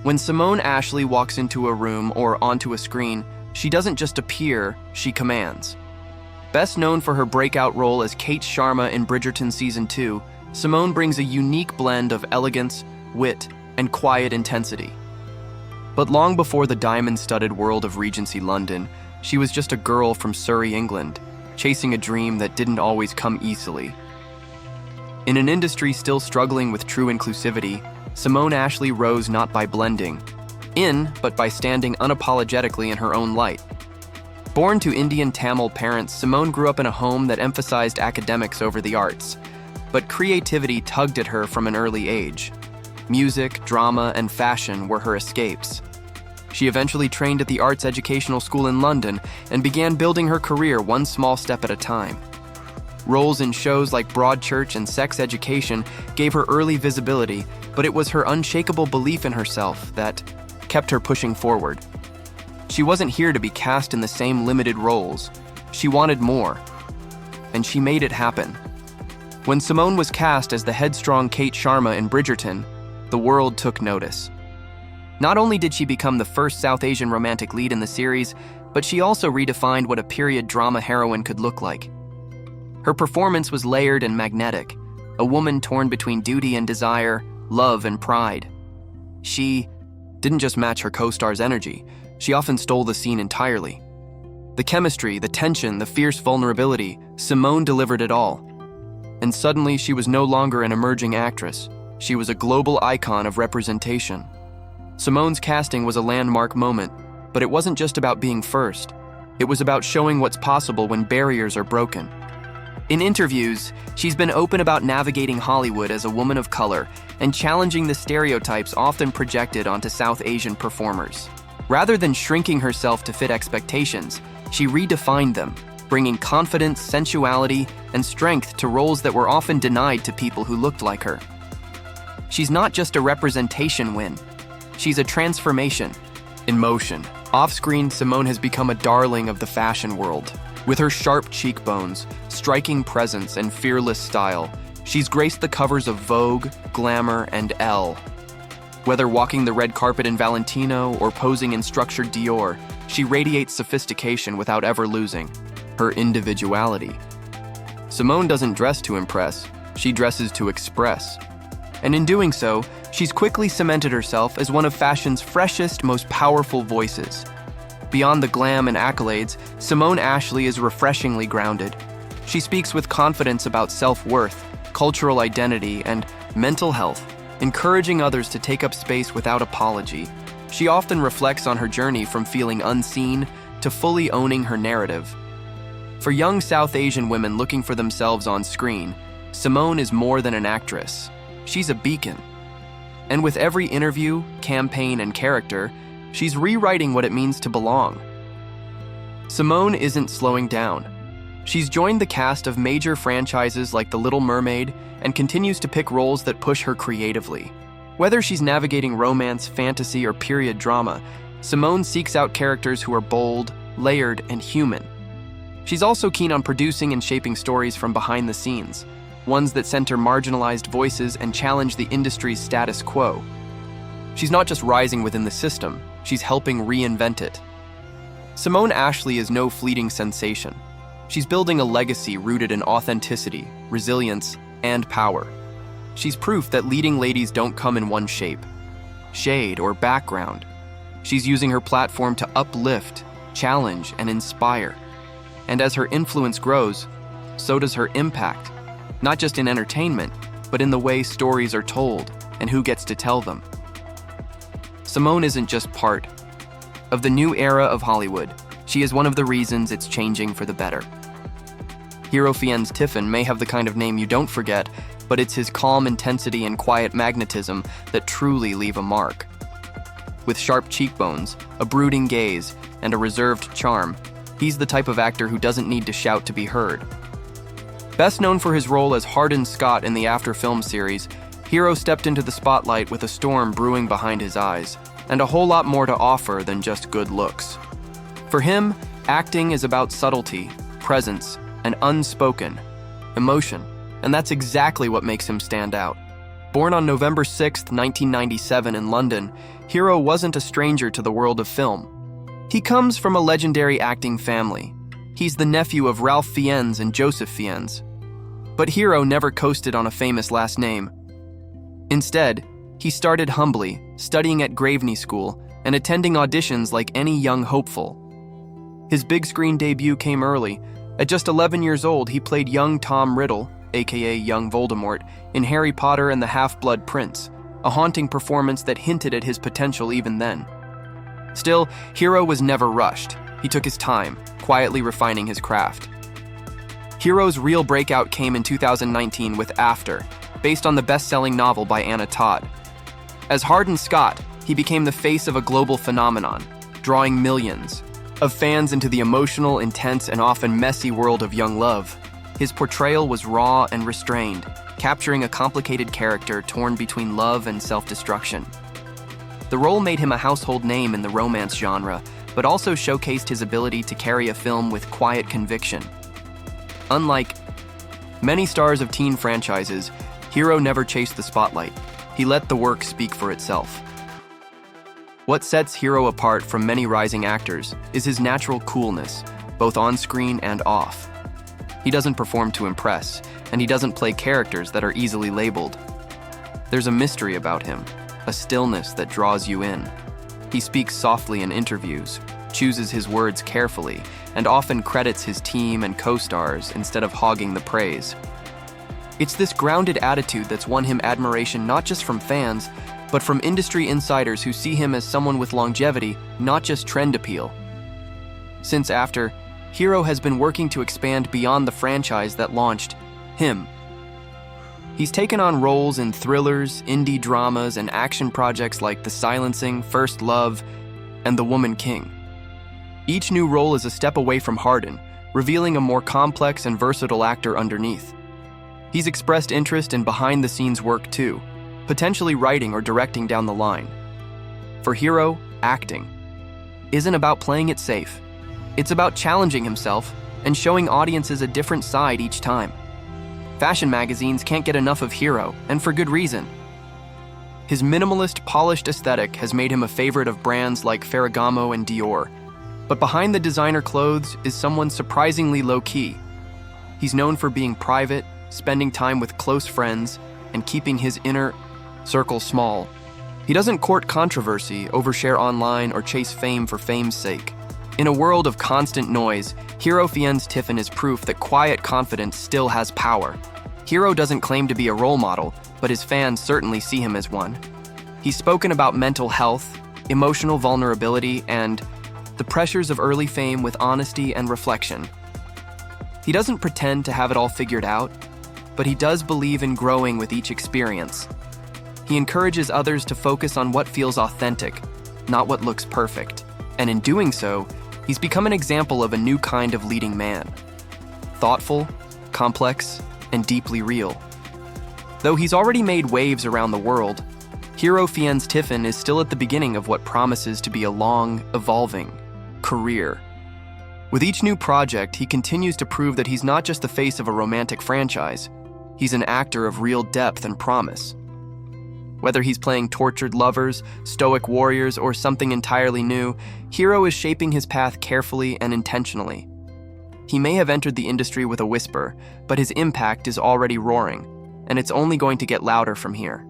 When Simone Ashley walks into a room or onto a screen, she doesn't just appear, she commands. Best known for her breakout role as Kate Sharma in Bridgerton Season 2, Simone brings a unique blend of elegance, wit, and quiet intensity. But long before the diamond-studded world of Regency London, she was just a girl from Surrey, England, chasing a dream that didn't always come easily. In an industry still struggling with true inclusivity, Simone Ashley rose not by blending in, but by standing unapologetically in her own light. Born to Indian Tamil parents, Simone grew up in a home that emphasized academics over the arts, but creativity tugged at her from an early age. Music, drama, and fashion were her escapes. She eventually trained at the Arts Educational School in London and began building her career one small step at a time. Roles in shows like Broadchurch and Sex Education gave her early visibility, but it was her unshakable belief in herself that kept her pushing forward. She wasn't here to be cast in the same limited roles. She wanted more, and she made it happen. When Simone was cast as the headstrong Kate Sharma in Bridgerton, the world took notice. Not only did she become the first South Asian romantic lead in the series, but she also redefined what a period drama heroine could look like. Her performance was layered and magnetic, a woman torn between duty and desire, love and pride. She didn't just match her co-star's energy, she often stole the scene entirely. The chemistry, the tension, the fierce vulnerability, Simone delivered it all. And suddenly she was no longer an emerging actress, she was a global icon of representation. Simone's casting was a landmark moment, but it wasn't just about being first. It was about showing what's possible when barriers are broken. In interviews, she's been open about navigating Hollywood as a woman of color and challenging the stereotypes often projected onto South Asian performers. Rather than shrinking herself to fit expectations, she redefined them, bringing confidence, sensuality, and strength to roles that were often denied to people who looked like her. She's not just a representation win, she's a transformation in motion. Off-screen, Simone has become a darling of the fashion world. With her sharp cheekbones, striking presence, and fearless style, she's graced the covers of Vogue, Glamour, and Elle. Whether walking the red carpet in Valentino or posing in structured Dior, she radiates sophistication without ever losing her individuality. Simone doesn't dress to impress, she dresses to express. And in doing so, she's quickly cemented herself as one of fashion's freshest, most powerful voices. Beyond the glam and accolades, Simone Ashley is refreshingly grounded. She speaks with confidence about self-worth, cultural identity, and mental health, encouraging others to take up space without apology. She often reflects on her journey from feeling unseen to fully owning her narrative. For young South Asian women looking for themselves on screen, Simone is more than an actress. She's a beacon. And with every interview, campaign, and character, she's rewriting what it means to belong. Simone isn't slowing down. She's joined the cast of major franchises like The Little Mermaid and continues to pick roles that push her creatively. Whether she's navigating romance, fantasy, or period drama, Simone seeks out characters who are bold, layered, and human. She's also keen on producing and shaping stories from behind the scenes, ones that center marginalized voices and challenge the industry's status quo. She's not just rising within the system, she's helping reinvent it. Simone Ashley is no fleeting sensation. She's building a legacy rooted in authenticity, resilience, and power. She's proof that leading ladies don't come in one shape, shade, or background. She's using her platform to uplift, challenge, and inspire. And as her influence grows, so does her impact, not just in entertainment, but in the way stories are told and who gets to tell them. Simone isn't just part of the new era of Hollywood. She is one of the reasons it's changing for the better. Hero Fiennes Tiffin may have the kind of name you don't forget, but it's his calm intensity and quiet magnetism that truly leave a mark. With sharp cheekbones, a brooding gaze, and a reserved charm, he's the type of actor who doesn't need to shout to be heard. Best known for his role as Hardin Scott in the After film series, Hero stepped into the spotlight with a storm brewing behind his eyes, and a whole lot more to offer than just good looks. For him, acting is about subtlety, presence, and unspoken emotion, and that's exactly what makes him stand out. Born on November 6, 1997 in London, Hero wasn't a stranger to the world of film. He comes from a legendary acting family. He's the nephew of Ralph Fiennes and Joseph Fiennes. But Hero never coasted on a famous last name. Instead, he started humbly, studying at Graveney School and attending auditions like any young hopeful. His big screen debut came early. At just 11 years old, he played young Tom Riddle, aka young Voldemort, in Harry Potter and the Half-Blood Prince, a haunting performance that hinted at his potential even then. Still, Hero was never rushed. He took his time, quietly refining his craft. Hero's real breakout came in 2019 with After, based on the best-selling novel by Anna Todd. As Hardin Scott, he became the face of a global phenomenon, drawing millions of fans into the emotional, intense, and often messy world of young love. His portrayal was raw and restrained, capturing a complicated character torn between love and self-destruction. The role made him a household name in the romance genre, but also showcased his ability to carry a film with quiet conviction. Unlike many stars of teen franchises, Hero never chased the spotlight. He let the work speak for itself. What sets Hero apart from many rising actors is his natural coolness, both on screen and off. He doesn't perform to impress, and he doesn't play characters that are easily labeled. There's a mystery about him, a stillness that draws you in. He speaks softly in interviews, chooses his words carefully, and often credits his team and co-stars instead of hogging the praise. It's this grounded attitude that's won him admiration not just from fans, but from industry insiders who see him as someone with longevity, not just trend appeal. Since After, Hero has been working to expand beyond the franchise that launched him. He's taken on roles in thrillers, indie dramas, and action projects like The Silencing, First Love, and The Woman King. Each new role is a step away from Hardin, revealing a more complex and versatile actor underneath. He's expressed interest in behind-the-scenes work too, potentially writing or directing down the line. For Hero, acting isn't about playing it safe. It's about challenging himself and showing audiences a different side each time. Fashion magazines can't get enough of Hero, and for good reason. His minimalist, polished aesthetic has made him a favorite of brands like Ferragamo and Dior. But behind the designer clothes is someone surprisingly low-key. He's known for being private, spending time with close friends, and keeping his inner circle small. He doesn't court controversy, overshare online, or chase fame for fame's sake. In a world of constant noise, Hero Fiennes Tiffin is proof that quiet confidence still has power. Hero doesn't claim to be a role model, but his fans certainly see him as one. He's spoken about mental health, emotional vulnerability, and the pressures of early fame with honesty and reflection. He doesn't pretend to have it all figured out, but he does believe in growing with each experience. He encourages others to focus on what feels authentic, not what looks perfect. And in doing so, he's become an example of a new kind of leading man. Thoughtful, complex, and deeply real. Though he's already made waves around the world, Hero Fiennes Tiffin is still at the beginning of what promises to be a long, evolving career. With each new project, he continues to prove that he's not just the face of a romantic franchise, he's an actor of real depth and promise. Whether he's playing tortured lovers, stoic warriors, or something entirely new, Hero is shaping his path carefully and intentionally. He may have entered the industry with a whisper, but his impact is already roaring, and it's only going to get louder from here.